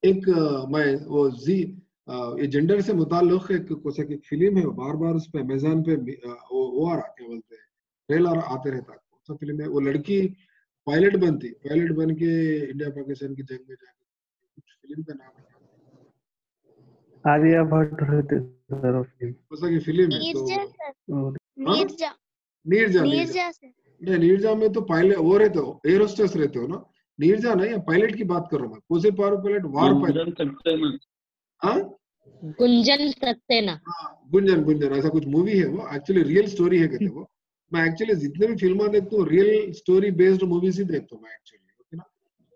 एक मैं वो जी ये जेंडर से मुताल्लिक एक फिल्म है, बार बार उस पे अमेज़न पे वो आ रहा, क्या बोलते हैं, ट्रेलर आते रहता है। कौन सा फिल्म है? वो लड़की पायलट बन के इंडिया पाकिस्तान की जंग में जाके, कुछ फिल्म का नाम है, आलिया भट्ट रहते सर फिल्म। कौन सा की फिल्म है? तो नीरजा सर, हाँ? नीरजा नीरजा नीरजा सर। नहीं, नीरजा में तो पायलट वो रहते हो, एयर होस्टेस रहते हो ना। नीरजा नहीं, पायलट की बात कर रहा हूँ मैं, कोसे पायलट, वार पायलट। हाँ गुंजन सक्सेना। हाँ, गुंजन ऐसा कुछ मूवी है, वो एक्चुअली रियल स्टोरी है कहते वो। मैं एक्चुअली जितने भी फिल्में देखता हूँ रियल स्टोरी बेस्ड मूवीज ही देखता हूँ मैं एक्चुअली, ओके ना।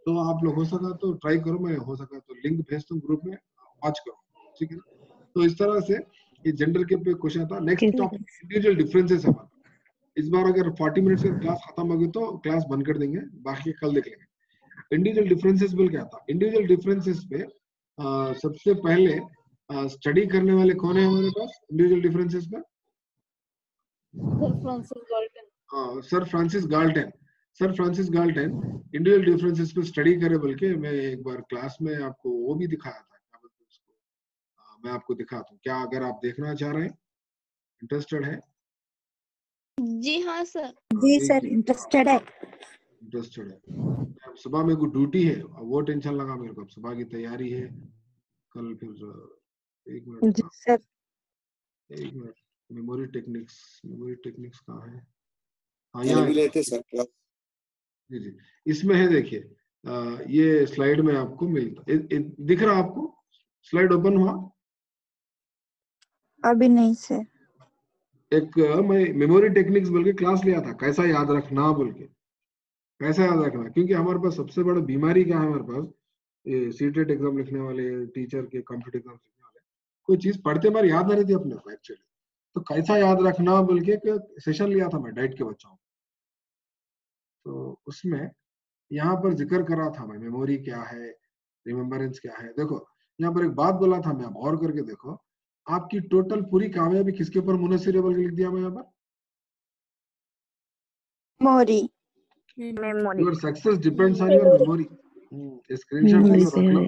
तो आप लोग हो सका तो ट्राई करो, मैं हो सका तो लिंक भेजता हूँ ग्रुप में, वॉच करो, ठीक है ना। तो इस तरह से ये जेंडर के पे क्वेश्चन था। नेक्स्ट टॉपिक इंडिविजुअल डिफरेंसेस है हमारा। इस बार अगर 40 मिनट से क्लास खत्म हो गई तो क्लास बंद कर देंगे, बाकी कल देख लेंगे। इंडिविजुअल डिफरेंसेस बोल क्या था? इंडिविजुअल डिफरेंसेस पे सबसे पहले स्टडी करने वाले कौन है हमारे पास इंडिविजुअल डिफरेंसेस पे? Sir Francis Galton. Sir Francis Galton individual differences पे स्टडी करे, बल्कि मैं एक बार क्लास में आपको वो भी दिखाया था, क्या बोलते हैं उसको, मैं आपको दिखाता हूँ क्या, अगर आप देखना चाह रहे हैं, इंटरेस्टेड है? जी हाँ सर। जी सर, इंटरेस्टेड है। इंटरेस्टेड है। अब सुबह मेरे को ड्यूटी है, अब वो टेंशन लगा मेरे को, अब सुबह की तैयारी है कल। फिर एक मिनट जी सर। एक मिनट, मेमोरी टेक्निक्स कहाँ है? हाँ, कल यहाँ भी है। लेते सर क्लास। जी जी, इसमें है, देखिए ये स्लाइड में आपको मिलता दिख रहा आपको? स्लाइड ओपन हुआ? अभी नहीं सर। एक मैं मेमोरी टेक्निक्स बोल के क्लास लिया था, कैसा याद रखना बोल के, कैसा याद रखना, क्योंकि हमारे पास सबसे बड़ा बीमारी क्या है हमारे पास, ये सीटेट एग्जाम लिखने वाले, टीचर के कॉम्पिटेटिव एग्जाम लिखने वाले, कोई चीज पढ़ते बार याद नहीं रहती अपने को एक्चुअली। तो कैसा याद रखना बोल के एक सेशन लिया था मैं डाइट के बच्चों को, तो उसमें यहाँ पर जिक्र करा था मैं, मेमोरी क्या है, रिमेम्बरेंस क्या है। देखो यहाँ पर एक बात बोला था मैं, आप और करके देखो, आपकी टोटल पूरी कामयाबी किसके ऊपर मुनसिर है बोल के लिख दिया मैं यहाँ पर? Memory. Your success depends on your memory. Screenshot ले लो, रख लो।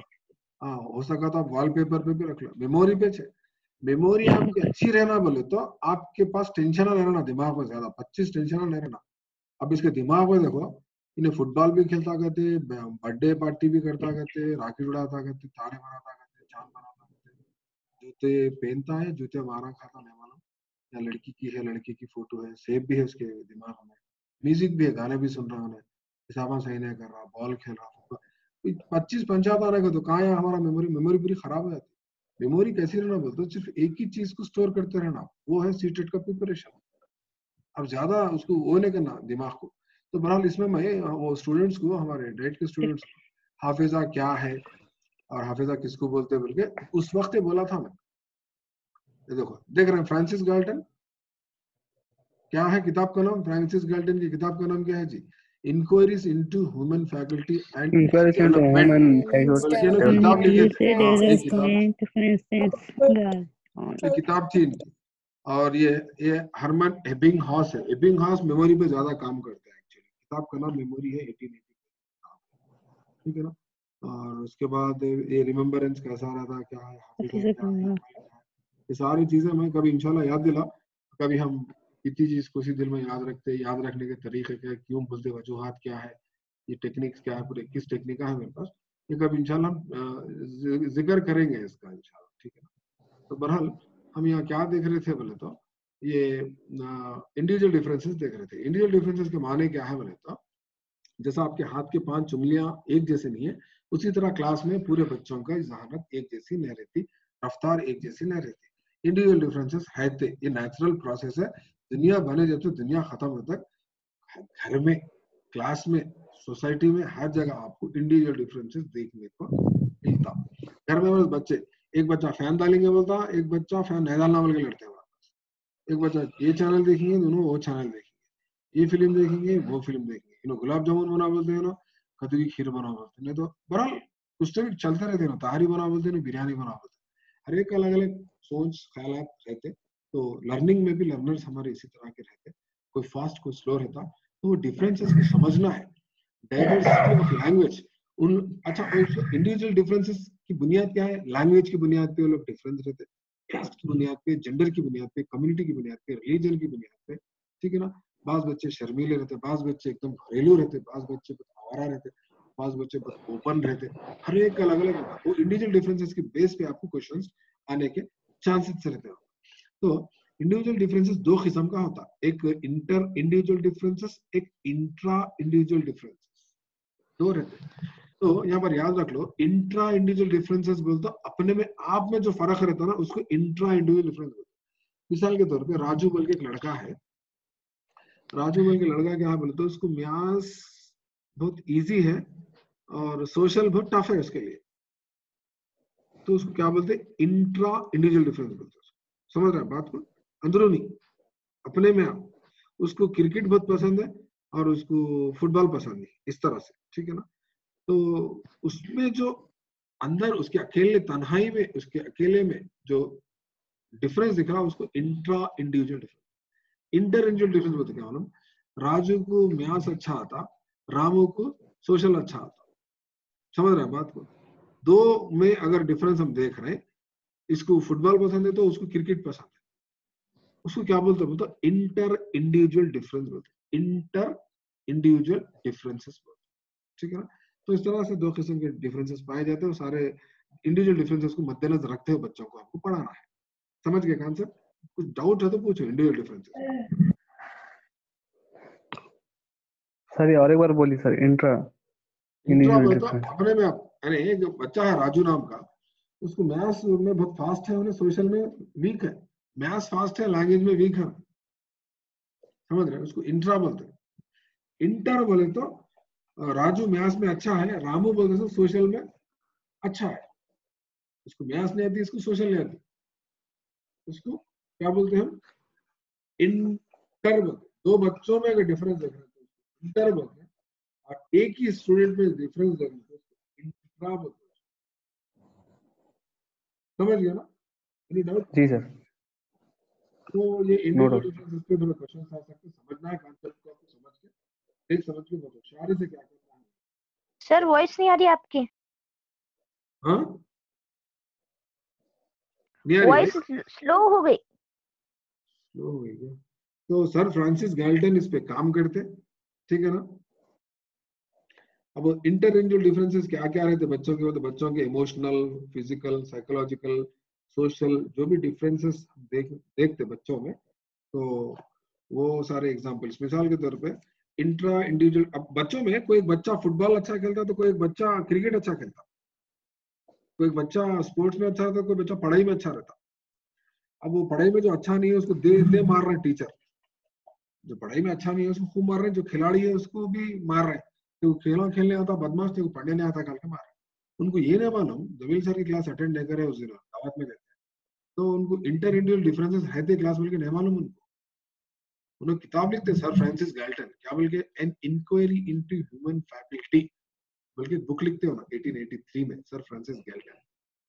हाँ, हो सका तो आप वॉलपेपर पे भी रख लो, मेमोरी पे। मेमोरी आपकी अच्छी रहना बोले तो आपके पास टेंशन नहीं रहना दिमाग में, ज्यादा 25 टेंशन नहीं रहना। अब इसके दिमाग में देखो, इन्हें फुटबॉल भी खेलता करते, बर्थडे पार्टी भी करता करते, राकेट उड़ाता करते, तारे बनाता करते, चांद बनाता करते, जूते पहनता है, जूते मारा खाता नहीं मालूम, या लड़की की है, लड़के की फोटो है, सेब भी है उसके दिमाग में, म्यूजिक भी है, गाने भी सुन रहा उन्हें, हिसाबा सही नहीं कर रहा, बॉल खेल रहा, 25-50 आने का तो कहाँ है हमारा मेमोरी पूरी खराब हो जाती है। मेमोरी कैसी रहना बोलते हो, सिर्फ एक ही चीज को स्टोर करते रहना, वो है सीटेट का प्रिपरेशन। अब ज्यादा उसको वो नहीं करना दिमाग को। तो बहरहाल इसमें मैं वो स्टूडेंट्स को, हमारे डाइट के स्टूडेंट्स को, हाफिजा क्या है और हाफिजा किसको बोलते हैं बोल के उस वक्त बोला था मैं। ये देखो, देख रहे हैं फ्रांसिस गाल्टन, क्या है किताब का नाम? फ्रांसिस गाल्टन की किताब का नाम क्या है ji? Inquiries into human faculty and development. किताब लिखे थे, एक किताब थी इनकी। और ये हरमन एबिंगहॉस है। एबिंगहॉस मेमोरी पे ज्यादा काम करता है एक्चुअली। किताब का नाम मेमोरी है, 1880, ठीक है ना। और उसके बाद ये रिमेम्बरेंस कैसा रहता, क्या है, ये सारी चीजें मैं कभी इंशाल्लाह याद दिला, कभी हम कितनी चीज को दिल में याद रखते, याद रखने के तरीके क्या, क्यों बोलते, वजूहात क्या है, ये टेक्निक्स क्या है, पूरे 21 टेक्निक है मेरे पास, ये कभी इंशाल्लाह हम जिक्र करेंगे इसका इंशाल्लाह, ठीक है ना। तो बहरहाल हम यहाँ क्या देख रहे थे बोले तो, ये इंडिविजुअल डिफरेंसेस देख रहे थे। इंडिविजुअल डिफरेंसेस के माने क्या है बोले तो, जैसा आपके हाथ के 5 उंगलियां एक जैसे नहीं है, उसी तरह क्लास में पूरे बच्चों का जहानत एक जैसी नहीं रहती, रफ्तार एक जैसी नहीं रहती। इंडिविजुअल डिफरेंसेस है थे, ये नेचुरल प्रोसेस है। दुनिया बने जब तक दुनिया खत्म हो तक, घर में, क्लास में, सोसाइटी में, हर जगह आपको इंडिविजुअल डिफरेंसेस देखने को मिलता। घर में बस बच्चे, एक बच्चा फैन डालेंगे बोलता, एक बच्चा फैन नहीं डालना बोल के लड़ते हैं, एक बच्चा ये चैनल देखेंगे, दोनों वो चैनल देखेंगे, ये फिल्म देखेंगे, वो फिल्म देखेंगे, इन्हों गुलाब जामुन बना बोलते हैं ना, कद्दू की खीर बना बोलते हैं, नहीं तो बहरहाल कुछ तो भी चलते रहते ना, ताहरी बना बोलते हैं, बिरयानी बना बोलते हैं, हर एक अलग अलग सोच ख्याल रहते। तो लर्निंग में भी लर्नर्स हमारे इसी तरह के रहते, कोई फास्ट कोई स्लो रहता। तो वो डिफरेंसेस को समझना है। डाइवर्सिटी ऑफ लैंग्वेज, अच्छा, इंडिविजुअल डिफरेंसेस की बुनियाद क्या है? लैंग्वेज की बुनियाद पे वो लोग डिफरेंस रहते हैं, कास्ट की बुनियाद पे, जेंडर की बुनियाद पे, कम्युनिटी की बुनियाद पे, रिलीजन की बुनियाद पे, ठीक है ना। बाज बच्चे शर्मीले रहते, बाज बच्चे एकदम घरेलू रहते, बाज बच्चे आवारा रहते, बाज बच्चे ओपन रहते, हर एक अलग अलग रहता है। वो इंडिविजुअल डिफरेंसेस के बेस पे आपको क्वेश्चंस आने के चांसेस रहते हैं। तो इंडिविजुअल डिफरेंसेस दो किस्म का होता है, एक इंटर इंडिविजुअल डिफरेंसेस, एक इंट्रा इंडिविजुअल डिफरेंसेस, दो रहते हैं। तो यहाँ पर याद रख लो, इंट्रा इंडिविजुअल डिफरेंसेस बोलते अपने में आप में जो फर्क रहता है ना, उसको इंट्रा इंडिविजुअल डिफरेंस बोलते हैं। मिसाल के तौर पे राजू बोल के एक लड़का है, राजू बोल के लड़का क्या बोलते हैं, उसको म्यास बहुत इजी है और सोशल बहुत टफ है उसके लिए, तो उसको क्या बोलते हैं? इंट्रा इंडिविजुअल डिफरेंस बोलते हैं। समझ रहे हैं बात को? अंदरूनी अपने में आप, उसको क्रिकेट बहुत पसंद है और उसको फुटबॉल पसंद है, इस तरह से, ठीक है ना। तो उसमें जो अंदर उसके अकेले तन्हाई में, उसके अकेले में जो डिफरेंस दिख रहा है, उसको intra individual difference, inter individual difference बोलते। क्या मालूम? राजू को म्यास अच्छा आता, रामू को सोशल अच्छा आता। समझ रहे हैं बात को? दो में अगर डिफरेंस हम देख रहे हैं, इसको फुटबॉल पसंद है तो उसको क्रिकेट पसंद है, उसको क्या बोलते हैं? बोलते इंटर इंडिविजुअल डिफरेंस बोलते, इंटर इंडिविजुअल डिफरेंसेस बोलते, ठीक है ना। तो इस तरह से दो किस्म के डिफरेंसेस पाए जाते हैं, सारे इंडिविजुअल डिफरेंसेस को मद्देनजर रखते हुए बच्चों को आपको पढ़ाना है। समझ गए कॉन्सेप्ट? कुछ डाउट है तो पूछो इंडिविजुअल डिफरेंसेस। सर ये और एक बार बोलिए सर, इंट्रा इंट्रा इंडिविजुअल बोलते डिफरेंस। अपने में आप, यानी एक बच्चा है राजू नाम का, उसको मैथ्स में बहुत फास्ट है, उन्हें सोशल में वीक है, मैथ्स फास्ट है, लैंग्वेज में वीक है। समझ रहे हैं? उसको इंट्रा बोलते हैं। इंटर बोले तो राजू मैथ्स में अच्छा है, रामू बोलते तो सोशल में अच्छा है, उसको मैथ्स नहीं आती, इसको सोशल नहीं आती, उसको क्या बोलते हैं हम? इंटर बोलते। दो बच्चों में अगर डिफरेंस देख रहे हैं तो इंटर बोलते हैं, और एक ही स्टूडेंट में डिफरेंस देख रहे हैं तो इंट्रा बोलते हैं। समझ गया ना? Any doubt? जी सर, तो ये नो इंडिविजुअल डाउट। डिफरेंसेस पे थोड़ा क्वेश्चन आ सकते हैं, समझना है कॉन्सेप्ट को, आपको समझ के, एक समझ के बहुत होशियारी से क्या करना है। सर वॉइस नहीं आ रही आपकी, हाँ, नहीं आ रही वॉइस स्लो हो गई। स्लो हो गई क्या? तो सर फ्रांसिस गैल्टन इस पे काम करते, ठीक है ना। अब इंटर इंडिविजुअल डिफरेंसेस क्या क्या रहते बच्चों के? तो बच्चों के इमोशनल, फिजिकल, साइकोलॉजिकल, सोशल, जो भी डिफरेंसेस देखते बच्चों में, तो वो सारे एग्जांपल्स, मिसाल के तौर पे इंट्रा इंडिविजुअल, अब बच्चों में कोई एक बच्चा फुटबॉल अच्छा खेलता तो कोई एक बच्चा क्रिकेट अच्छा खेलता, कोई एक बच्चा स्पोर्ट्स में अच्छा रहता, कोई बच्चा पढ़ाई में अच्छा रहता। अब वो पढ़ाई में जो अच्छा नहीं है उसको दे मार रहे हैं टीचर, जो पढ़ाई में अच्छा नहीं है उसको खूब मार रहे हैं, जो खिलाड़ी है उसको भी मार रहे हैं, तो खेलना खेलने आता बदमाश थे, वो पढ़ने नहीं आता कल के मार रहे हैं। उनको ये नहीं मालूम, जमील सर की क्लास अटेंड नहीं करे उस दिन दावत में गए, तो उनको इंटर इंडिविजुअल डिफरेंसेस है थे क्लास, बल्कि नहीं मालूम उनको। उन्होंने किताब लिखते सर फ्रांसिस गैल्टन, क्या बोल के? An inquiry into human faculty, बल्कि बुक लिखते हो ना 1883 में सर फ्रांसिस गैल्टन।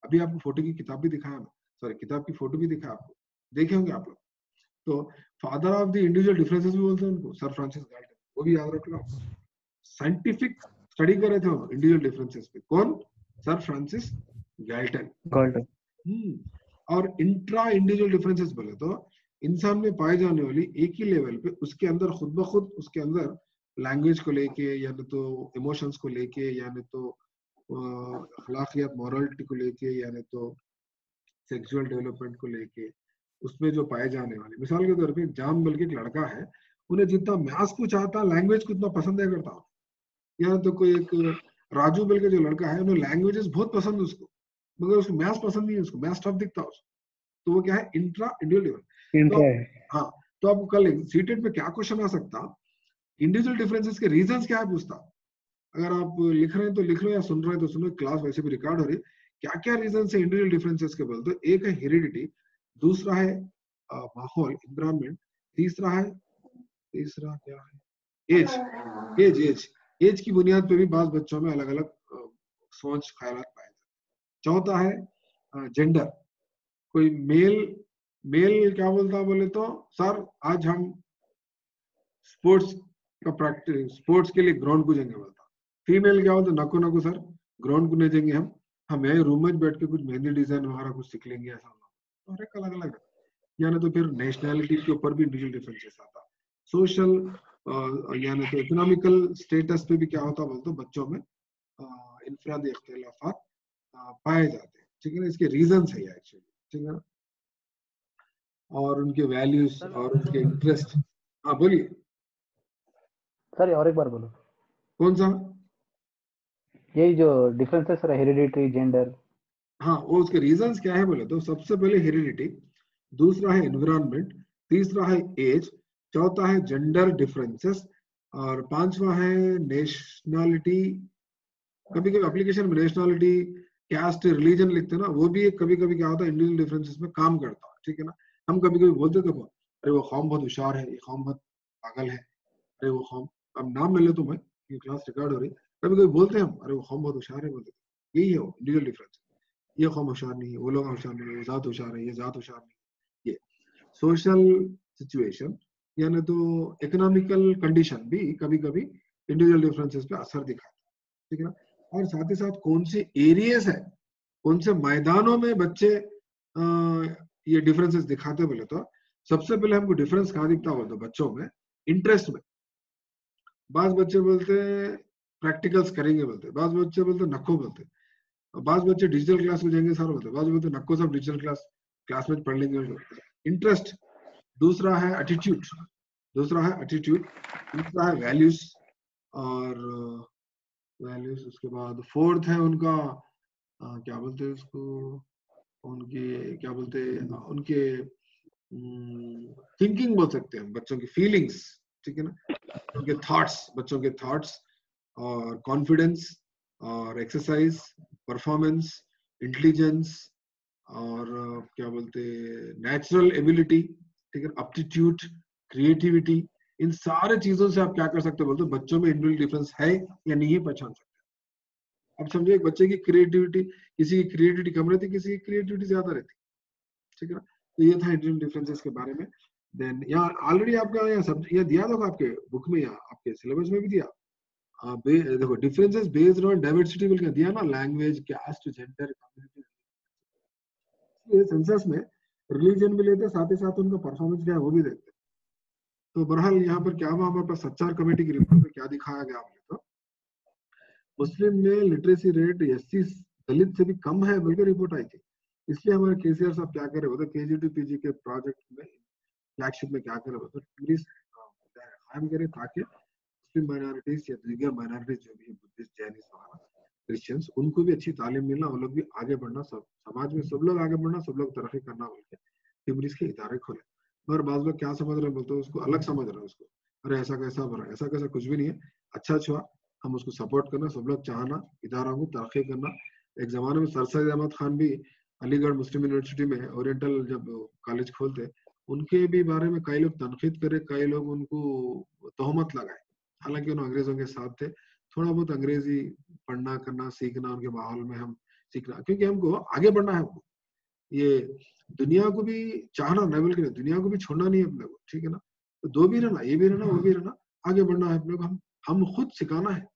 अभी आपको फोटो की किताब भी दिखाया मैं, सॉरी किताब की फोटो भी दिखाया आपको, देखे होंगे आप लोग। तो father of the individual differences भी बोलते हैं उनको, सर फ्रांसिस गैल्टन, वो भी याद रख लो। साइंटिफिक स्टडी कर रहे थे इंडिविजुअल डिफरेंसेस पे, कौन? Sir Francis Galton. गॉल्टन। और इंट्रा इंडिविजुअल डिफरेंसेस बोले तो इंसान में पाए जाने वाली एक ही लेवल पे, उसके अंदर खुद ब खुद, उसके अंदर लैंग्वेज को लेके, या तो इमोशंस को लेके, या तो अखलाकियात मॉरलिटी को लेके, या तो सेक्सुअल डेवलपमेंट को लेके, उसमें जो पाए जाने वाले, मिसाल के तौर पे जाम बल्कि एक लड़का है, उन्हें जितना मैथ्स को चाहता, लैंग्वेज को उतना पसंद नहीं करता। या तो कोई एक राजू बल के जो लड़का है, उन्हें लैंग्वेजेस बहुत पसंद है उसको, मगर उसको मैथ्स पसंद नहीं है, उसको मैथ्स टफ दिखता है उसको, तो वो क्या है? Intra individual. इंट्रा तो है। हाँ, तो आपको कल सीटेट पे क्या क्वेश्चन आ सकता, इंडिविजुअल डिफरेंसेस के रीजंस क्या है पूछता। अगर आप लिख रहे हैं तो लिख लो, या सुन रहे हैं तो सुनो, क्लास वैसे भी रिकॉर्ड हो रही है। क्या क्या रीजन है इंडिविजुअल डिफरेंसेस के बोलते? तो एक है हेरिडिटी, दूसरा है माहौल, एनवायरनमेंट, तीसरा क्या है? एज की बुनियाद पे भी बात बच्चों में अलग अलग सोच ख्याल पाए जाते। चौथा है जेंडर, कोई मेल क्या बोलता बोले तो, सर आज हम स्पोर्ट्स का प्रैक्टिस, स्पोर्ट्स के लिए ग्राउंड को जाएंगे बोलता, फीमेल क्या होता है, नको नको सर, ग्राउंड को नहीं जाएंगे हम यही रूम में बैठ के कुछ मेहंदी डिजाइन वगैरह कुछ सीख लेंगे, ऐसा और एक अलग अलग है। यानी तो फिर नेशनैलिटी के ऊपर भी इंडिविजुअल डिफरेंसेस आता है, सोशल यानी तो इकोनॉमिकल स्टेटस पे भी क्या होता है बोलते बच्चों में इनफरादी इख्तिलाफात पाए जाते हैं, ठीक है ना। इसके रीजंस है एक्चुअली, ठीक है ना, और उनके वैल्यूज और उनके इंटरेस्ट। हाँ बोलिए सर और एक बार बोलो। कौन सा? यही जो डिफरेंस है सर, हेरिडिटी, जेंडर। हाँ, वो उसके रीजंस क्या है बोले तो सबसे पहले हेरिडिटी, दूसरा है एनवायरनमेंट, तीसरा है एज, चौथा है जेंडर डिफरेंसेस, और पांचवा है नेशनलिटी। कभी कभी एप्लीकेशन में नेशनलिटी, कैस्ट, रिलीजन लिखते हैं ना, वो भी एक कभी कभी क्या होता है इंडिविजुअल डिफरेंसेस में काम करता है, ठीक है ना। हम कभी कभी बोलते देखो, अरे वो कौम बहुत होशियार है, ये कौम बहुत पागल है, अरे वो कौम, अब नाम ले लो तुम्हें, ये क्लास रिकॉर्ड हो रही, कभी कभी बोलते हैं हम, अरे वो कौम बहुत होशियार है, बोलते यही है वो इंडिविजुअल डिफरेंस। ये कौम होशियार नहीं है, वो लोग होशियार नहीं है, वो जात होशियार है, ये जात होशियार नहीं है। ये सोशल सिचुएशन यानी तो इकोनॉमिकल कंडीशन भी कभी कभी इंडिविजुअल डिफरेंसेस पे असर दिखाता है, ठीक है ना। और साथ ही साथ कौन से एरियाज है, कौन से मैदानों में बच्चे ये डिफरेंसेस दिखाते बोले तो सबसे पहले हमको डिफरेंस कहाँ दिखता होगा तो बच्चों में इंटरेस्ट में। बाज बच्चे बोलते प्रैक्टिकल्स करेंगे बोलते, बाज बच्चे बोलते नक्को बोलते, बाज बच्चे डिजिटल क्लास में जाएंगे सारा बोलते, बाज बोलते नक्को सब डिजिटल क्लास में पढ़ लेंगे। इंटरेस्ट, दूसरा है एटीट्यूड, तीसरा है वैल्यूज, और वैल्यूज उसके बाद फोर्थ है उनका क्या बोलते हैं उसको, उनकी क्या बोलते हैं उनके थिंकिंग बोल सकते हैं, बच्चों की फीलिंग्स, ठीक है ना, बच्चों के थॉट्स, और कॉन्फिडेंस, और एक्सरसाइज, परफॉर्मेंस, इंटेलिजेंस, और क्या बोलते नेचुरल एबिलिटी, ठीक है, एप्टीट्यूड, क्रिएटिविटी, इन सारे चीजों से आप क्या कर सकते हो बोलते बच्चों में इंडिविजुअल डिफरेंस है या नहीं है पहचान सकते हैं। अब समझो एक बच्चे की क्रिएटिविटी, किसी की क्रिएटिविटी कम रहती, किसी की क्रिएटिविटी ज्यादा रहती, ठीक है ना। तो ये था इंडिविजुअल डिफरेंसेस के बारे में। देन यहाँ ऑलरेडी आपका यहाँ सब ये दिया होगा आपके बुक में या आपके सिलेबस में भी दिया। देखो डिफरेंसेस बेस्ड ऑन डाइवर्सिटी बोल के दिया ना, लैंग्वेज, कास्ट, जेंडर, कम्युनिटी। ये सेंसस में रिलीजन भी लेते, साथ ही साथ उनका परफॉर्मेंस क्या है वो भी देखते। तो बहरहाल यहाँ पर क्या हुआ, हमारे पास सच्चार कमेटी की रिपोर्ट में क्या दिखाया गया आपने तो मुस्लिम में लिटरेसी रेट एससी दलित से भी कम है बल्कि रिपोर्ट आई थी। इसलिए हमारे केसीआर साहब क्या कर रहे होते केजी टू पीजी के प्रोजेक्ट में फ्लैगशिप में क्या कर रहे होते टूरिस्ट कायम करें ताकि मुस्लिम माइनॉरिटीज या दीगर माइनॉरिटीज जो भी है बुद्धिस्ट, जैनिस्ट वगैरह, क्रिश्चियंस, उनको भी अच्छी तालीम मिलना, वो लोग भी आगे बढ़ना, सब समाज में सब लोग आगे बढ़ना, सब लोग तरक्की करना बोल के टिमरीज के इदारे खोले। मगर बाज लोग क्या समझ रहे हैं बोलते उसको अलग समझ रहे हैं उसको, अरे ऐसा कैसा बना, ऐसा कैसा कुछ भी नहीं है, अच्छा छुआ, हम उसको सपोर्ट करना, सब लोग चाहना इदारों को तरक्की करना। एक जमाने में सर सैयद अहमद खान भी अलीगढ़ मुस्लिम यूनिवर्सिटी में ओरिएंटल जब कॉलेज खोलते उनके भी बारे में कई लोग तनकीद करे, कई लोग उनको तोहमत लगाए, हालांकि उन अंग्रेजों के साथ थे। थोड़ा बहुत अंग्रेजी पढ़ना करना सीखना उनके माहौल में हम सीखना, क्योंकि हमको आगे बढ़ना है, हमको ये दुनिया को भी चाहना न बल्कि दुनिया को भी छोड़ना नहीं है अपने को, ठीक है ना। तो दो भी रहना, ये भी रहना वो भी रहना, आगे बढ़ना है अपने को, हम खुद सिखाना है,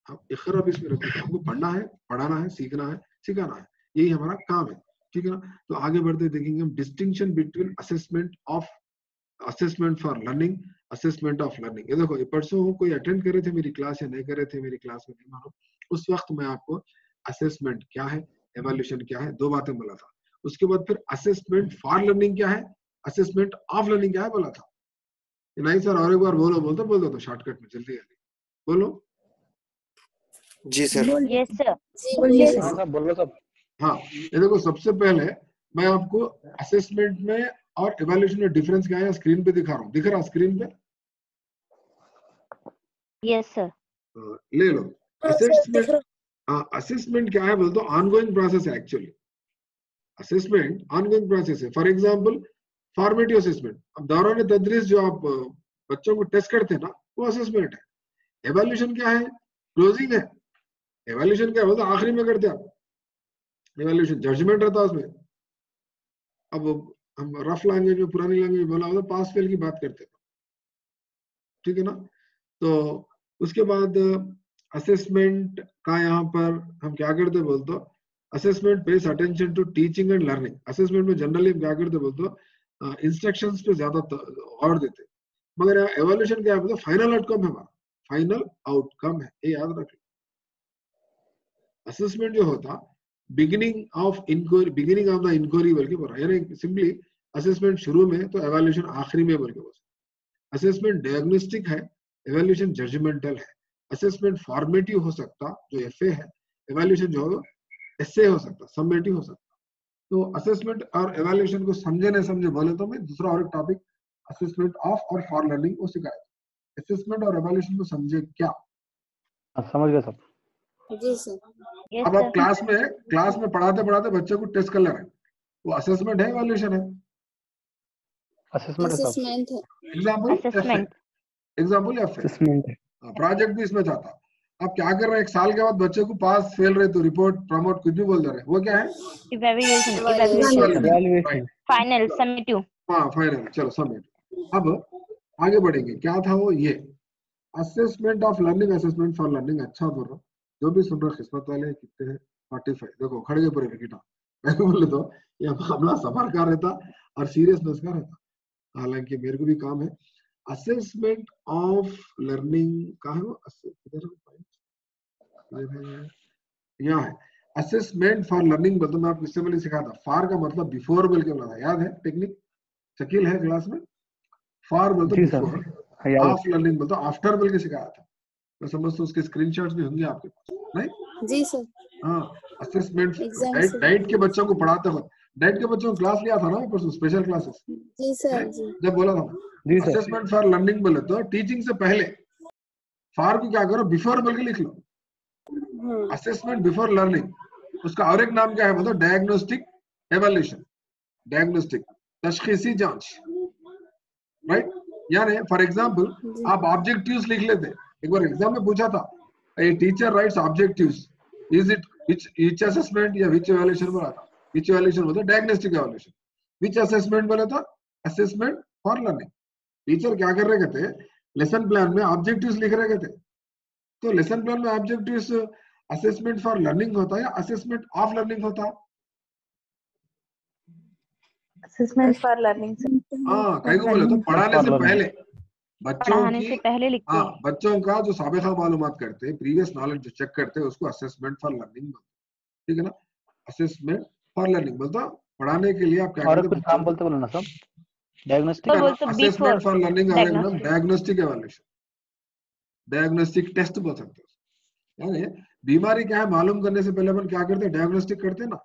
हम इकरा भी इसमें रखते हैं, हमको पढ़ना है, पढ़ाना है, सीखना है, सिखाना है, यही हमारा काम है, ठीक है ना। तो आगे बढ़ते देखेंगे हम distinction between assessment for learning, assessment of learning. ये देखो परसों कोई अटेंड करे थे मेरी क्लास या नहीं करे थे मेरी क्लास में नहीं मानो, उस वक्त मैं आपको असेसमेंट क्या है, एवोल्यूशन क्या है, दो बातें बोला था। उसके बाद फिर असेसमेंट फॉर लर्निंग क्या है, असेसमेंट ऑफ लर्निंग क्या है बोला था। नहीं सर और एक बार बोल दो तो शॉर्टकट में जल्दी जल्दी बोलो। जी सर। Yes sir. हाँ साहब बोलो साहब। हाँ, ये देखो सबसे पहले मैं आपको असेसमेंट में और इवैल्यूएशन में डिफरेंस क्या है स्क्रीन पे दिखा रहा हूँ, दिख रहा स्क्रीन पे? Yes sir. ले लो असेसमेंट। हाँ, असेसमेंट क्या है बोल तो ऑनगोइंग प्रोसेस है एक्चुअली। असेसमेंट ऑनगोइंग प्रोसेस है। फॉर एग्जांपल फॉर्मेटिव असेसमेंट, अब दौरान तदरीस जो आप बच्चों को टेस्ट करते हैं ना वो असेसमेंट है। एवैल्यूएशन क्या है, क्लोजिंग है। एवैल्यूएशन क्या होता है, आखिरी में करते आप एवैल्यूएशन, जजमेंट रहता है उसमें। अब हम रफ लैंग्वेज में पुरानी लैंग्वेज में बोला होता पास फेल की बात करते हैं, ठीक है ना। तो उसके बाद असेसमेंट का यहाँ पर हम क्या करते बोलते हो, assessment pays attention to teaching and learning. Assessment में जनरली हम क्या करते बोलते हो, इंस्ट्रक्शंस पे ज्यादा और देते, मगर यहाँ एवोल्यूशन क्या है, फाइनल आउटकम है, हमारा फाइनल आउटकम है, ये याद रखिए। असेसमेंट जो होता beginning of inquiry, beginning of the inquiry बोल के बोल रहा है, यानी सिंपली असेसमेंट शुरू में तो एवोल्यूशन आखिरी में बोल के बोल। असेसमेंट डायग्नोस्टिक है, एवोल्यूशन जजमेंटल है। असेसमेंट फॉर्मेटिव हो सकता जो एफए है, एवोल्यूशन जो एसए हो सकता, समेटिव हो सकता। तो असेसमेंट और एवोल्यूशन को समझे नहीं समझे बोले तो मैं दूसरा और एक टॉपिक असेसमेंट ऑफ और फॉर लर्निंग वो सिखाया। असेसमेंट और एवोल्यूशन को समझे क्या? समझ गए सब। जी सर। अब आप क्लास में पढ़ाते पढ़ाते बच्चे को टेस्ट कर ले रहे हैं, वो असेसमेंट है, एवोल्यूशन है? असेसमेंट है सब। असेसमेंट है। एग्जाम्पल एफ असेसमेंट है। प्रोजेक्ट भी इसमें जाता। आप क्या कर रहे हैं, एक साल के बाद बच्चे को पास फेल रहे तो रिपोर्ट प्रमोट कुछ भी बोल दे रहे हैं, वो क्या है? Evaluation, final, summative. हाँ फाइनल, चलो समेटिव। अब आगे बढ़ेंगे, क्या था वो, ये assessment of learning, assessment for learning. अच्छा बोल रहा, जो भी सुन रहे किस्मत वाले कितने हैं, 45। देखो खड़े के पूरे विकेट, मैं बोले तो ये मामला सफर का रहता और सीरियसनेस का रहता, हालांकि मेरे को भी काम है। असेसमेंट ऑफ लर्निंग का है वो, यहाँ है असेसमेंट फॉर लर्निंग। बोलते मैं आपको इससे पहले सिखाया था, फार का मतलब बिफोर बोल के बोला था, याद है टेक्निक? शकील है क्लास में? फार बोलते बिफोर, ऑफ लर्निंग बोलते आफ्टर बोल के सिखाया था। मैं समझता हूँ उसके स्क्रीनशॉट्स भी होंगे आपके पास, नहीं? जी सर। हाँ, असेसमेंट डाइट के बच्चों को पढ़ाते हो, डाइट के बच्चों को क्लास लिया था ना परसों, स्पेशल क्लासेस। जी सर। जी जब बोला था असेसमेंट फॉर लर्निंग बोले तो टीचिंग से पहले फार को क्या करो, बिफोर बोल के लिख लो, असेसमेंट बिफोर लर्निंग। उसका और एक नाम क्या है मतलब, डायग्नोस्टिक एवोल्यूशन, डायग्नोस्टिक तशखीसी जांच, राइट? यानी फॉर एग्जांपल आप ऑब्जेक्टिव्स लिख लेते, एक बार एग्जाम में पूछा था, a teacher rights objectives, is it which assessment या व्हिच एवोल्यूशन बोला था? व्हिच एवोल्यूशन बोलते डायग्नोस्टिक एवोल्यूशन, व्हिच असेसमेंट बोला था असेसमेंट फॉर लर्निंग। टीचर क्या कर रहे थे, लेसन प्लान में ऑब्जेक्टिव्स लिख रहे थे, तो लेसन प्लान में ऑब्जेक्टिव्स असेसमेंट फॉर लर्निंग होता है या असेसमेंट ऑफ लर्निंग होता है? Assessment for learning. हाँ, कई को बोले तो पढ़ाने से पहले बच्चों की, पहले लिखते हैं। हाँ बच्चों का जो साबिका मालूमात करते हैं, प्रीवियस नॉलेज जो चेक करते हैं, उसको असेसमेंट फॉर लर्निंग बोलते हैं, ठीक है ना? असेसमेंट फॉर लर्निंग बोलता पढ़ाने के लिए आप क्या करते हैं, नाम बोलते बोलो ना सब। Diagnostic assessment for learning, diagnostic evolution, diagnostic test बोल सकते हैं। यानी बीमारी क्या है मालूम करने से पहले अपन क्या करते हैं, डायग्नोस्टिक करते हैं ना।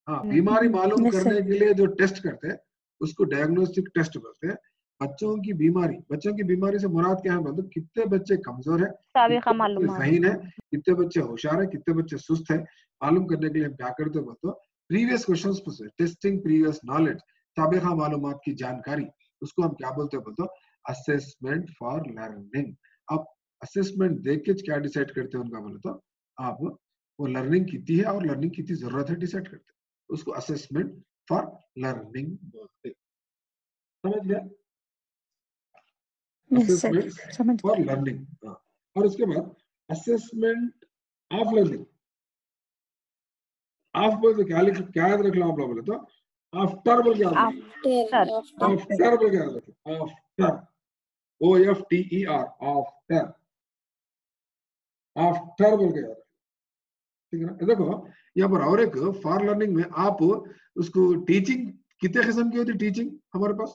हाँ, बीमारी मालूम करने के लिए जो टेस्ट करते हैं उसको डायग्नोस्टिक टेस्ट बोलते हैं। बच्चों की बीमारी से मुराद क्या है, मतलब कितने बच्चे कमजोर है, सही है, कितने बच्चे होशियार है, कितने बच्चे सुस्त है, मालूम करने के लिए हम क्या करते हैं तो प्रीवियस क्वेश्चंस पूछते, टेस्टिंग प्रीवियस नॉलेज, साबिका मालूमात की जानकारी, उसको हम क्या बोलते हैं असेसमेंट फॉर लर्निंग। अब असेसमेंट देख के क्या डिसाइड करते हैं उनका बोले तो आप वो लर्निंग कितनी है और लर्निंग कितनी जरूरत है डिसाइड करते हैं, उसको असेसमेंट फॉर लर्निंग बोलते हैं। समझ गया? Assessment for learning. और उसके बाद असेसमेंट ऑफ लर्निंग। ऑफ बोल क्या याद रख लो आप लोग बोले तो आफ्टर बोल क्या, आफ्टर बोल क्या याद रखो, आफ्टर, OFTER, आफ्टर, आफ्टर बोल के याद रखो, ठीक है ना? देखो यहाँ पर और एक फॉर लर्निंग में आप उसको टीचिंग कितने किस्म की होती है, टीचिंग हमारे पास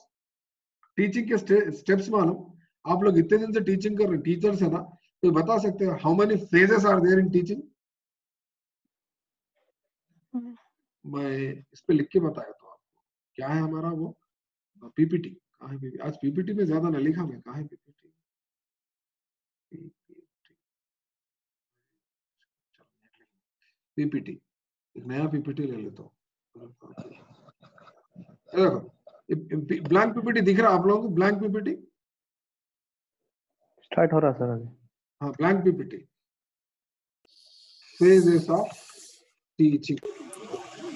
टीचिंग के स्टेप्स मालूम, आप लोग इतने दिन से टीचिंग कर रहे हैं, टीचर्स है ना, तो बता सकते हैं how many phases are there in teaching? मैं इस पे लिख के बताया तो आपको क्या है हमारा वो पीपीटी। कहाँ है पीपीटी? आज पीपीटी में ज्यादा ना लिखा मैं, कहाँ है पीपीटी? पीपीटी, एक नया पीपीटी ले लेता हूँ। देखो ब्लैंक पीपीटी दिख रहा है आप लोगों को? ब्लैंक पीपीटी स्टार्ट हो रहा सर अभी। हाँ, blank PPT, phases of teaching.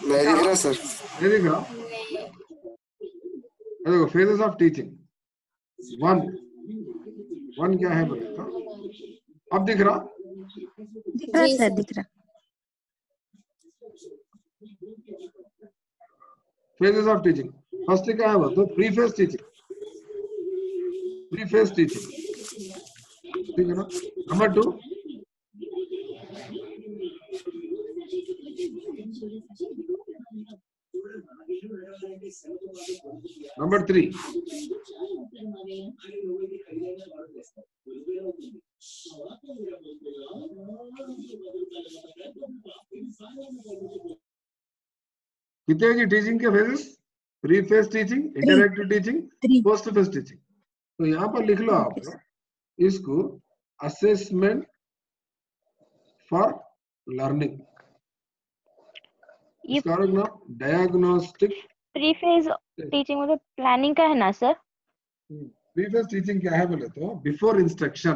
नहीं दिख रहा सर, नहीं दिख रहा? देखो फेजेस ऑफ टीचिंग, वन क्या है बोले तो अब दिख रहा? दिख रहा जी सर, सर। दिख रहा। फेजेस ऑफ टीचिंग फर्स्ट क्या है बोलते प्रीफेस टीचिंग, प्रीफेस टीचिंग, ठीक है ना। नंबर 2 नंबर 3 कितने की टीचिंग के phases? Preface teaching, interactive teaching, 3। Post face teaching. तो यहाँ पर लिख लो आप ओके सर। इसको असेसमेंट फॉर लर्निंग, ये इसका रखना डायग्नोस्टिक। प्रीफेज टीचिंग मतलब प्लानिंग का है ना सर? प्रीफेस टीचिंग क्या है बोले तो before instruction,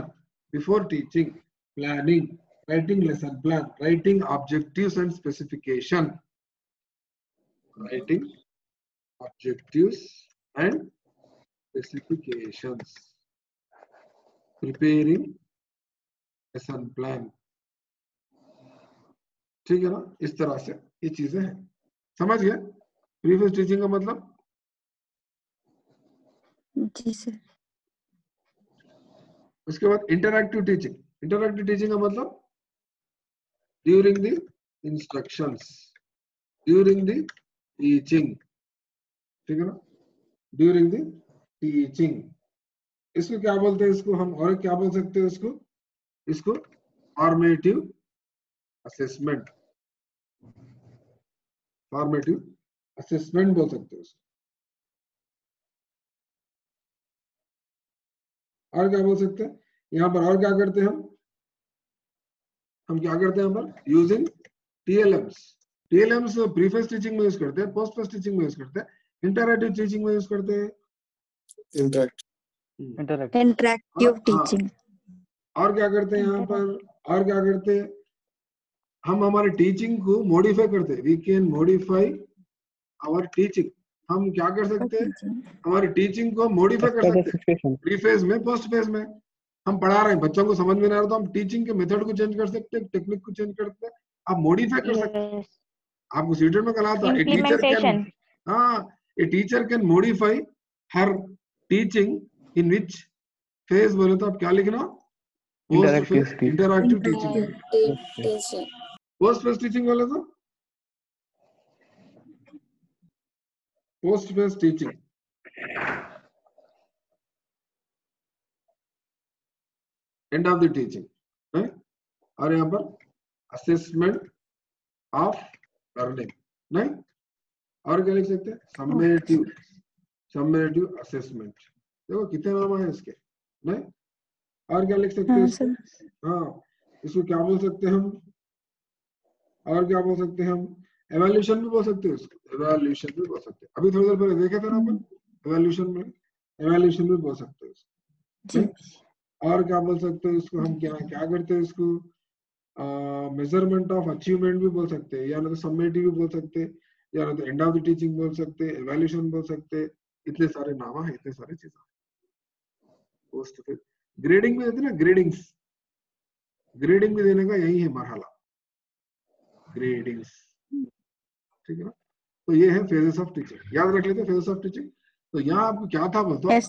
before teaching, planning, writing lesson plan, writing objectives and specification, writing objectives and specifications, preparing lesson plan, ठीक है ना। इस तरह से ये चीजें हैं, समझ गए? प्रीफेस टीचिंग का मतलब। जी सर। उसके बाद इंटरैक्टिव टीचिंग, इंटरैक्टिव टीचिंग का मतलब during the instructions, during the teaching, ठीक है ना, ड्यूरिंग द टीचिंग। इसको क्या बोलते हैं? इसको हम और क्या बोल सकते हैं? इसको फॉर्मेटिव असेसमेंट, फॉर्मेटिव असेसमेंट बोल सकते हैं उसको। और क्या बोल सकते हैं यहाँ पर? और क्या करते हैं हम क्या करते हैं यहाँ पर? Using TLMs, TLMs preface teaching में यूज करते हैं, पोस्ट फेस टीचिंग में यूज करते हैं, इंटरैक्टिव टीचिंग में यूज करते हैं, इंटरैक्टिव हाँ। टीचिंग। और क्या करते हैं यहाँ पर? और क्या करते हैं हम? हमारे टीचिंग को मॉडिफाई करते हैं, we can modify our teaching. हम क्या कर सकते हैं? हमारी टीचिंग को मॉडिफाई कर सकते हैं, प्रीफेस में, पोस्ट फेस में। हम पढ़ा रहे हैं, बच्चों को समझ में नहीं आ रहा तो हम टीचिंग के मेथड को चेंज कर सकते हैं, टेक्निक को चेंज कर सकते हैं, आप मॉडिफाई कर सकते हैं। आपको सीटेट में कहा था, implementation. A teacher can modify her teaching in which phase बोले तो आप क्या लिखना? Post phase interactive teaching. Teaching. Post phase teaching बोले तो post phase teaching, end of the teaching. और यहाँ पर असेसमेंट ऑफ लर्निंग, नहीं? और क्या लिख सकते हैं? Summative, summative assessment. देखो कितने नाम है इसके, नहीं? और क्या लिख सकते हैं इसको? हाँ, इसको क्या बोल सकते हैं हम? और क्या बोल सकते हैं हम? एवैल्यूएशन भी बोल सकते हैं इसको, एवैल्यूएशन भी बोल सकते हैं। अभी थोड़ी देर पहले देखे थे ना अपन एवैल्यूएशन में, एवैल्यूएशन भी बोल सकते हैं इसको। और क्या बोल सकते हैं इसको हम? क्या क्या करते हैं इसको? मेजरमेंट ऑफ अचीवमेंट भी बोल सकते हैं, या ना तो समेटिव भी बोल सकते हैं, या ना तो एंड ऑफ द टीचिंग बोल सकते हैं, एवैल्यूएशन बोल सकते हैं। इतने सारे नाम है, इतने सारे चीजें। पोस्ट फिर ग्रेडिंग में देते ना, ग्रेडिंग्स, ग्रेडिंग भी देने का यही है मरहला, ग्रेडिंग्स, ठीक है ना। तो ये है फेजेस ऑफ टीचिंग, याद रख लेते फेजेस ऑफ टीचिंग। तो यहाँ आपको क्या था बोलते?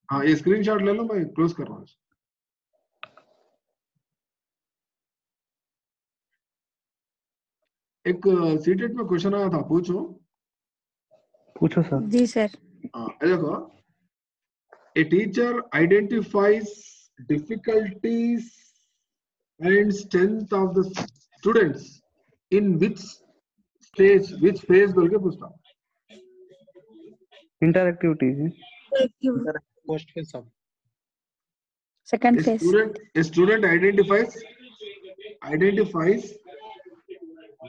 हाँ, ये स्क्रीनशॉट ले लो, मैं क्लोज कर रहा हूँ। एक सीटेट में क्वेश्चन आया था, पूछो। पूछो सर। जी सर। हाँ, देखो, a teacher identifies difficulties and strength of the students in which stage, which phase बोल के पूछता हूँ। इंटरैक्टिव टीचिंग, पोस्ट फेज सब second phase. A student identifies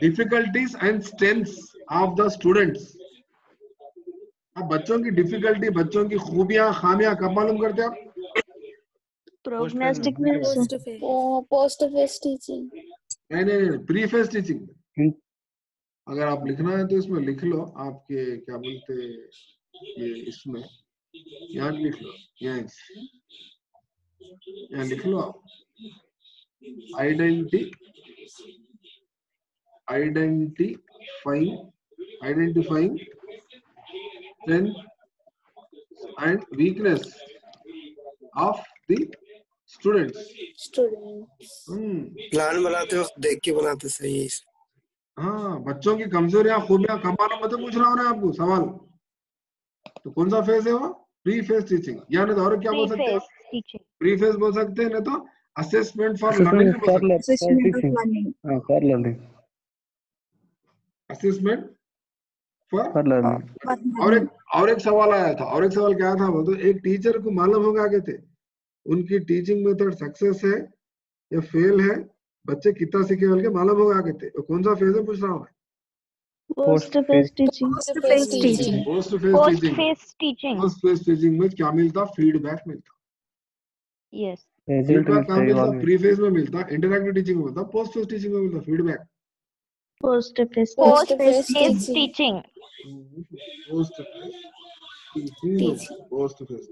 difficulties and strengths of the students. अब बच्चों की डिफिकल्टी, बच्चों की खूबियां, खामियां कब मालूम करते हैं आप? प्रोग्नोस्टिक में पोस्ट फेस टीचिंग। नहीं, प्री फेस टीचिंग। अगर आप लिखना है तो इसमें लिख लो, आपके क्या बोलते ये इसमें, यहाँ लिख लो, यहाँ लिख लो आप, identifying strength and weakness of the students. Plan बनाते वक्त देख के बनाते सही है। हाँ, बच्चों की कमजोरियां खूबियां कम मालूम है तो पूछ रहा हूँ ना आपको सवाल। तो कौन सा फेज है वो? प्री फेज टीचिंग, या नहीं तो और क्या बोल सकते हैं? प्री फेज बोल सकते हैं, नहीं तो असेसमेंट फॉर लर्निंग बोल सकते हैं। Assessment for learning. और एक सवाल आया था, और एक सवाल क्या था वो? तो एक टीचर को मालूम होगा आगे थे उनकी टीचिंग मेथड सक्सेस है या फेल है, बच्चे कितना सीखे बोल के मालूम होगा आगे थे। तो कौन सा फेज है पूछ रहा हूँ मैं? Post phase teaching. Post phase teaching में क्या मिलता? फीडबैक मिलता। यस, फीडबैक कहाँ मिलता? प्री फेज में मिलता, इंटरैक्टिव टीचिंग में मिलता, पोस्ट फेज टीचिंग में मिलता feedback. Post phase teaching. Post phase.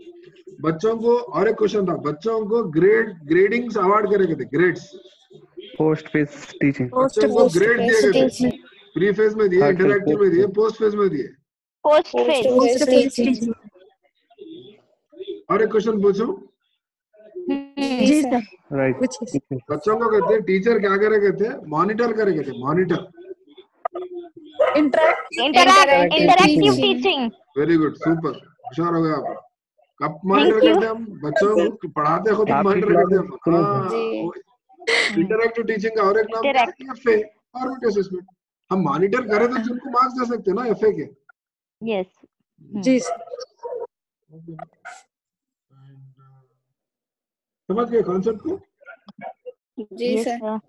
बच्चों को और एक क्वेश्चन था, बच्चों को ग्रेडिंग्स अवार्ड करे गए थे, ग्रेड्स। Post phase teaching. बच्चों को ग्रेड दिए गए थे, प्री फेज में दिए, इंटरैक्टिव में दिए, पोस्ट फेज में दिए। Post phase teaching. और एक क्वेश्चन पूछूं? जी सर। राइट। बच्चों को कहते हैं टीचर क्या करे गए थे? मॉनिटर करे गए थे, monitor. Interactive teaching. Very good, super, होशियार हो गए आप। कब मॉनिटर करते हैं हम? बच्चों को पढ़ाते हो तो मॉनिटर करते हैं। इंटरैक्टिव टीचिंग का और एक नाम क्या है? FA, formative assessment. हम मॉनिटर करें तो जिनको मार्क्स दे सकते हैं ना एफए के। यस जी समझ गए कॉन्सेप्ट को? जी सर।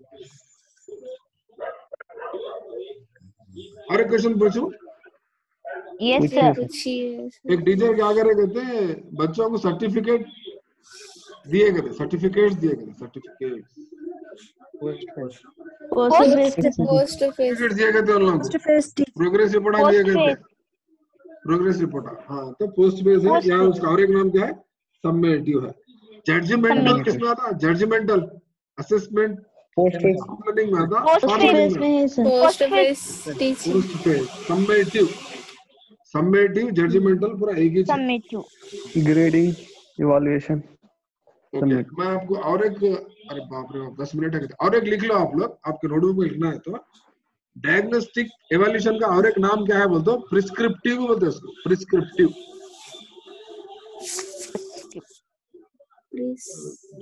और एक क्वेश्चन पूछूं? Yes sir. एक टीचर क्या करे कहते हैं? बच्चों को सर्टिफिकेट दिए गए थे, सर्टिफिकेट्स दिए गए थे, सर्टिफिकेट्स दिए गए थे उन लोगों को। प्रोग्रेस रिपोर्ट दिए गए थे, प्रोग्रेस रिपोर्ट। हाँ, तो पोस्ट बेस है या उसका और एक नाम क्या है? सबमेटिव है। जजमेंटल किसमें आता? जजमेंटल असेसमेंट लर्निंग में आता। पोस्ट फेज सबमेटिव जजमेंटल पूरा एक ही चीज। Grading evaluation. ओके, मैं आपको और एक, अरे बाप रे 10 मिनट है, और एक लिख लो आप लोग, आपके नोटबुक में लिखना है। तो डायग्नोस्टिक इवैल्यूएशन का और एक नाम क्या है बोल दो? प्रिस्क्रिप्टिव बोलते हैं उसको, प्रिस्क्रिप्टिव।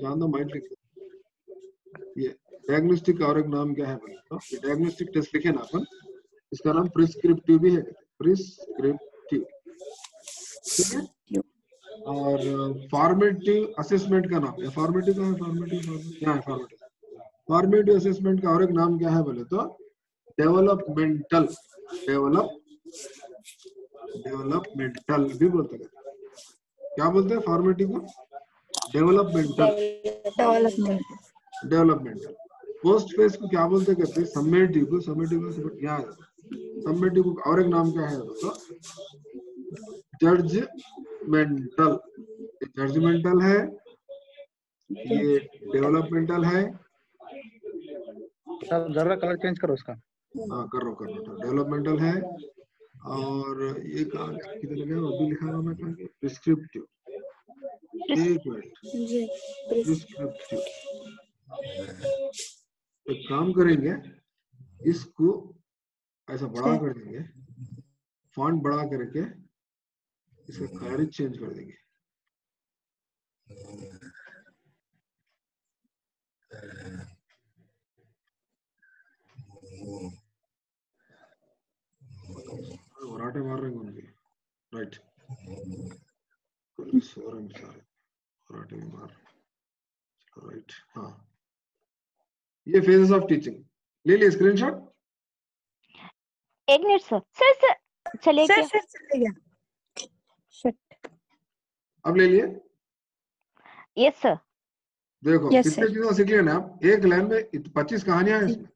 जान दो, माइंड लिख। ये डायग्नोस्टिक का और एक नाम क्या है बोल दो? डायग्नोस्टिक टेस्ट लिखे ना अपन, इसका नाम प्रिस्क्रिप्टिव भी है, प्रिस्क्रिप्टिव, ठीक है। और फॉर्मेटिव असेसमेंट का नाम, फॉर्मेटिव का है, फॉर्मेटिव असेसमेंट का और एक नाम क्या है बोले तो? डेवलपमेंटल, डेवलपमेंटल भी बोलते हैं। क्या बोलते हैं फॉर्मेटिव को? डेवलपमेंटल। पोस्ट फेज को क्या बोलते कहते हैं? सबमेटिव को। सबमेटिव को और एक नाम क्या है तो? जजमेंटल। जजमेंटल है, ये डेवलपमेंटल है। सर जरा कलर चेंज करो उसका। हाँ कर लो। डेवलपमेंटल है, और ये किधर लगा? वो भी लिखा हुआ मैं कहाँ? प्रिस्क्रिप्टिव। एक मिनट, प्रिस्क्रिप्टिव। एक काम करेंगे, इसको ऐसा बड़ा कर देंगे, फॉन्ट बड़ा करके इसका खारिज चेंज कर देंगे। वराटे मार रहे हैं उनके, राइट? वराटे मार, राइट? हाँ, ये फेजेस ऑफ टीचिंग ले लिए स्क्रीनशॉट? एक मिनट सर। चलिए क्या? अब ले लिए? Yes sir. देखो कितने चीजों सीख लिया ना आप। एक लाइन में 25 कहानियां हैं इसमें।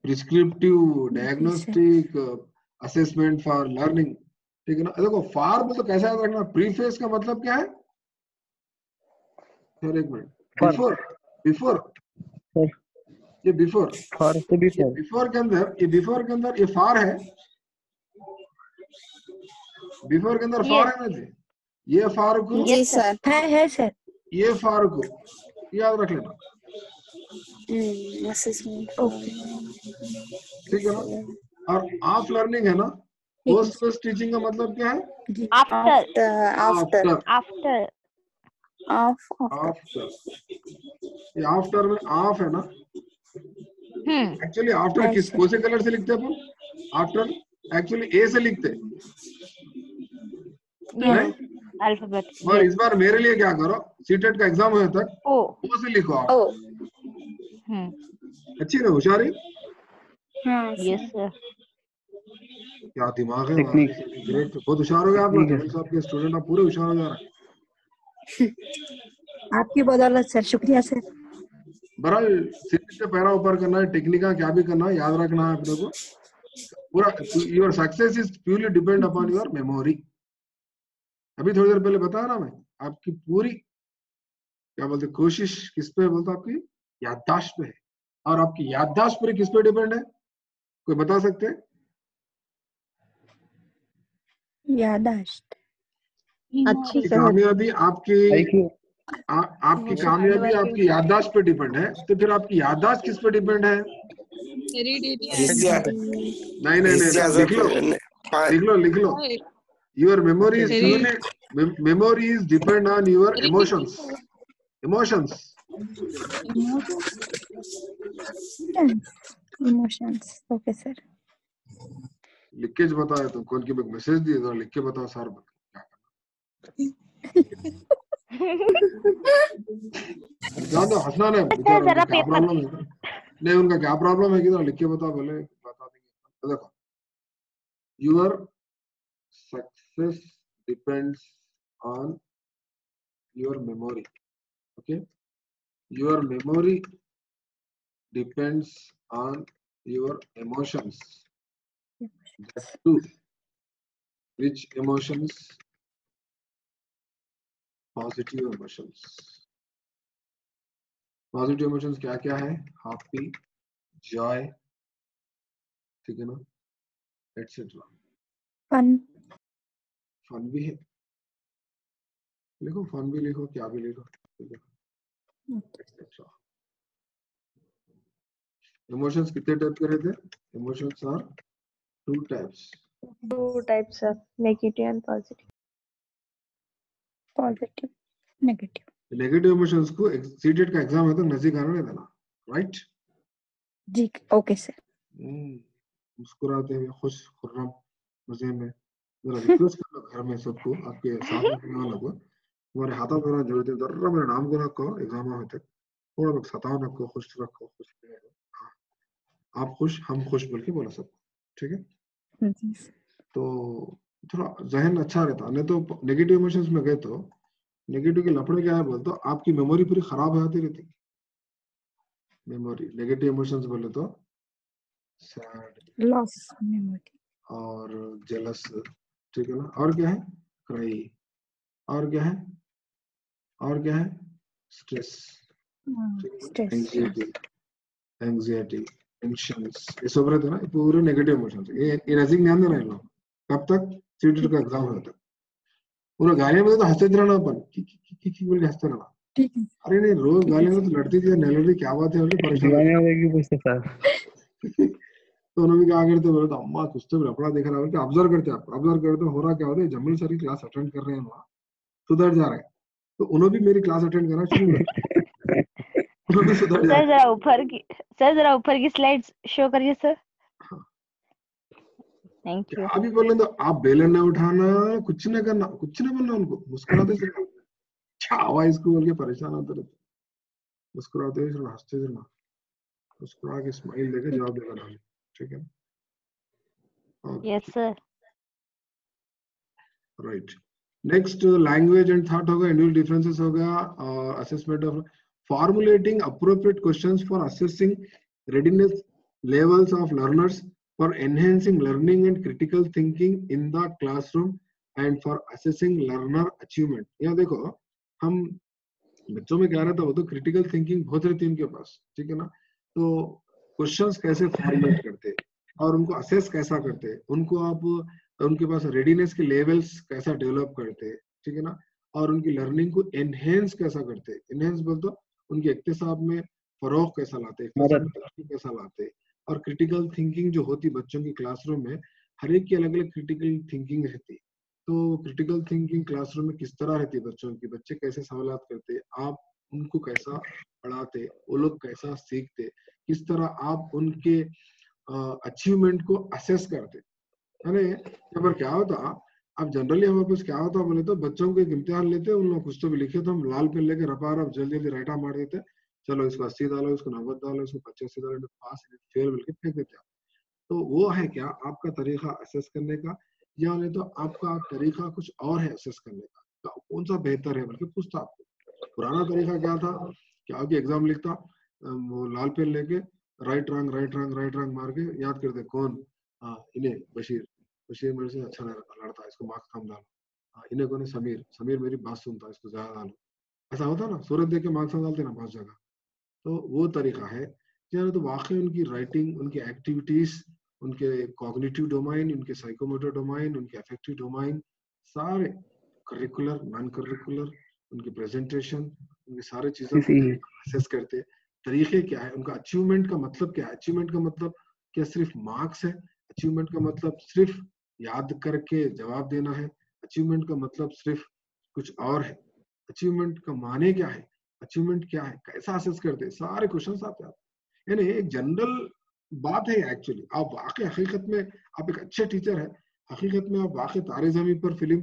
Prescriptive, diagnostic, assessment for learning, ठीक है ना? देखो फार तो कैसा याद रखना? प्रीफेस का मतलब क्या है? सर एक मिनट, बिफोर सर ये बिफोर, फॉर से बिफोर बिफोर के अंदर ये फार है, बिफोर के अंदर फार है ना जी, ये फार को, जी सर है सर। ये फार को याद रख लेना, असेसमेंट ठीक है ना। और ऑफ लर्निंग है ना, पोस्ट बेस्ड टीचिंग का मतलब क्या है? आफ्टर आफ्टर, आफ्टर, ये आफ्टर में ऑफ है ना, एक्चुअली आफ्टर किस कौन से कलर से लिखते हैं अपन? आफ्टर एक्चुअली ए से लिखते हैं, नहीं? अल्फाबेट। और इस बार मेरे लिए क्या करो, सीटेट का एग्जाम होने तक ओ से लिखो आप। ओ अच्छी ना होशियारी, हाँ यस सर। क्या दिमाग है, टेक्निक ग्रेट, बहुत होशियार हो गए आप लोग, साहब के स्टूडेंट आप पूरे होशियार हो जा रहे हैं। आपकी बदौलत सर, शुक्रिया सर। बहरहाल सीटेट का पैरा ऊपर करना है, टेक्निक का क्या भी करना है, याद रखना है अपने को पूरा। Your success is purely depend upon your memory. अभी थोड़ी देर पहले बताया ना मैं, आपकी पूरी क्या बोलते कोशिश किस पे बोलता, आपकी याददाश्त पे है। और आपकी याददाश्त पूरी किस पे डिपेंड है, कोई बता सकते हैं? याददाश्त अच्छी आपकी कामयाबी आपकी IQ आपकी कामयाबी आपकी याददाश्त पे डिपेंड है, तो फिर आपकी याददाश्त किस पे डिपेंड है? नहीं नहीं नहीं, लिख लो। Your memory is purely, memory is depend on your emotions, emotions. Okay sir. लिख के बताया तुम, कौन की मैसेज दिए तो लिख के बताओ सर, ज्यादा हंसना नहीं, बेचारा क्या प्रॉब्लम है? नहीं उनका क्या प्रॉब्लम है, किधर लिख के बताओ, बोले बता देंगे। देखो, your success depends on your memory, okay, your memory depends on your emotions, that too, which emotions? Positive emotions. Positive emotions क्या क्या है? हैप्पी, जॉय, ठीक है ना, एटसेट्रा। फन भी है, लिखो, फन भी लिखो, क्या भी लिखो, एटसेट्रा। इमोशंस कितने टाइप के रहते हैं? Emotions are two types, negative and positive. Positive, negative. Negative emotions को सीटेट का एग्जाम है तो नजदीक आने नहीं देना, राइट? जी ओके सर। मुस्कुराते हुए, खुश खुर्रम, मजे में। जरा रिक्वेस्ट कर लो घर में सबको, आपके साथ में वालों को, तुम्हारे हाथों में जोड़ते जरा मेरे नाम को रखो, एग्जाम होने तक थोड़ा बहुत सताओ, रखो, खुश रखो, खुश रहो। आप खुश, हम खुश बोल के बोला सबको, ठीक है? तो थोड़ा जहन अच्छा रहता, नहीं तो नेगेटिव इमोशंस में गए तो नेगेटिव के लफड़े क्या है बोलते, आपकी मेमोरी पूरी खराब हो जाती रहती। मेमोरी, नेगेटिव इमोशंस बोले तो सैड, लॉस मेमोरी और जेलस, ठीक है ना, और क्या है? क्राई, और क्या है? और क्या है? स्ट्रेस, एंग्जाइटी, टेंशंस, ये सब रहते हैं ना, पूरे नेगेटिव इमोशंस। ये नजदीक ध्यान देना है लोग, कब तक? सीटेट का एग्जाम होता है पूरा। गालियां में तो हंसते रहना, अपन की बोल के हंसते रहना। ठीक है। अरे नहीं, रोज गालियां में तो लड़ती थी, नहीं लड़ती, क्या बात है, परेशान दीवाने हो गए पूछते सर। तो उन्होंने क्या करते, बोले तो अम्मा कुछ तो लफड़ा दिख रहा है, क्या ऑब्जर्व करते, आप ऑब्जर्व करते हो रहा क्या होता है, जमील सर की क्लास अटेंड कर रहे हैं वहाँ, सुधर जा रहे हैं, तो उन्होंने भी मेरी क्लास अटेंड करना शुरू कर, उन्होंने सुधर जा रहे हैं। सर जरा ऊपर की स्लाइड्स शो करिए सर। Thank you. क्या भी बोले तो आप बेलन न उठाना, कुछ न करना, कुछ न बोलना, उनको मुस्कुराते से क्या हुआ इसको बोल के परेशान होते रहते, मुस्कुराते हुए चलना, हंसते चलना, मुस्कुरा के स्माइल देके जवाब देना, ठीक है? Yes sir. Right, next language and thought होगा, इंडिविजुअल डिफरेंसेस होगा, assessment of formulating appropriate questions for assessing readiness levels of learners, for enhancing learning and critical thinking in the classroom and for assessing learner achievement। यहाँ देखो, हम बच्चों में क्या रहता है, वो तो क्रिटिकल थिंकिंग बहुत रहती है उनके पास, ठीक है ना। तो क्वेश्चंस कैसे फॉर्मुलेट करते और उनको असेस कैसा करते, उनको आप उनके पास रेडीनेस के लेवल्स कैसा डेवलप करते, ठीक है ना, और उनकी लर्निंग को एनहेंस कैसा करते, एनहेंस बोल तो उनके इक्तिसाब में फरोग कैसा लाते, इक्तिसाब में तरक्की कैसा लाते। और क्रिटिकल थिंकिंग जो होती बच्चों की क्लासरूम में, हर एक की अलग अलग क्रिटिकल थिंकिंग रहती। तो क्रिटिकल थिंकिंग क्लासरूम में किस तरह रहती है बच्चों की, बच्चे कैसे सवालात करते, आप उनको कैसा पढ़ाते, वो लोग कैसा सीखते, किस तरह आप उनके अचीवमेंट को असेस करते। यानी यहाँ पर क्या होता, अब जनरली हमारे पास क्या होता बोले तो बच्चों को एक इम्तिहान लेते, उन लोग कुछ तो भी लिखे तो हम लाल पेन लेके रफा रफ जल्दी जल्दी राइटा मार देते, चलो इसको 80 डालो, इसको 90 डालो, इसको 85 डालो, पास फेल बोल के फेंक देते हैं। तो वो है क्या आपका तरीका असेस करने का, या नहीं तो आपका तरीका कुछ और है असेस करने का, तो कौन सा बेहतर है बल्कि पूछता आपको। पुराना तरीका क्या था, क्या कि एग्जाम लिखता, वो लाल पेन लेके राइट रंग मार के याद करते कौन, इन्हें बशीर, बशीर मेरे से अच्छा लड़ता, इसको मार्क्स कम डालो। इन्हें कौन है, समीर, समीर मेरी बात सुनता, इसको ज्यादा डालो। ऐसा होता ना, सूरत देख के मार्क्स डालते ना बहुत जगह। तो वो तरीका है जहाँ तो वाकई उनकी राइटिंग, उनकी एक्टिविटीज, उनके कॉग्निटिव डोमाइन, उनके साइकोमोटर डोमाइन, उनके अफेक्टिव डोमाइन, सारे करिकुलर नॉन करिकुलर, उनकी प्रेजेंटेशन, उनकी सारे चीजों को असेस करते। तरीके क्या है, उनका अचीवमेंट का मतलब क्या है, अचीवमेंट का मतलब क्या सिर्फ मार्क्स है, अचीवमेंट का मतलब सिर्फ याद करके जवाब देना है, अचीवमेंट का मतलब सिर्फ कुछ और है, अचीवमेंट का माने क्या है, अचीवमेंट क्या है, कैसा असेस करते हैं, सारे क्वेश्चंस आते हैं। यानी एक जनरल बात है एक्चुअली। आप वाकई हकीकत में आप एक अच्छे टीचर है, हकीकत में आप वाकई तारे ज़मीन पर फिल्म,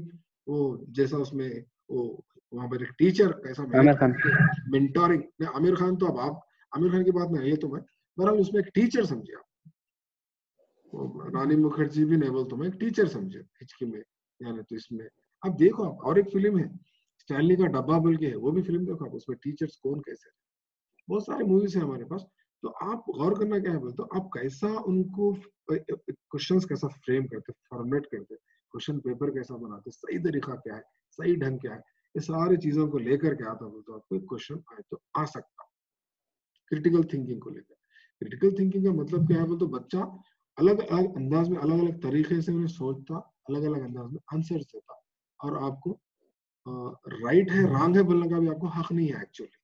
वो जैसा उसमें वो वहां पर एक टीचर कैसा मेंटोरिंग, आमिर खान तो अब आप आमिर खान की बात नहीं है, तो मैं बहरहाल उसमें एक टीचर समझे आप, रानी मुखर्जी भी नहीं बोलता, मैं एक टीचर समझे हिचकी में। यानी तो इसमें आप देखो, आप और एक फिल्म है स्टैनली का डब्बा बोल के है, वो भी फिल्म देखो आप, उसमें टीचर्स कौन कैसे, बहुत सारे मूवीज है हमारे पास। तो आप गौर करना क्या है बोलते हो, आप कैसा उनको क्वेश्चंस कैसा फ्रेम करते, फॉर्मेट करते, क्वेश्चन पेपर कैसा बनाते, सही तरीका क्या है, सही ढंग क्या है, ये सारी चीजों को लेकर के आता बोलते हो, आपको एक क्वेश्चन आए तो आ सकता। क्रिटिकल थिंकिंग को लेकर, क्रिटिकल थिंकिंग का मतलब क्या है बोलते, बच्चा अलग अलग अंदाज में, अलग अलग तरीके से उन्हें सोचता, अलग अलग अंदाज में आंसर देता, और आपको राइट है रॉन्ग है बोलने का भी आपको हक नहीं है एक्चुअली।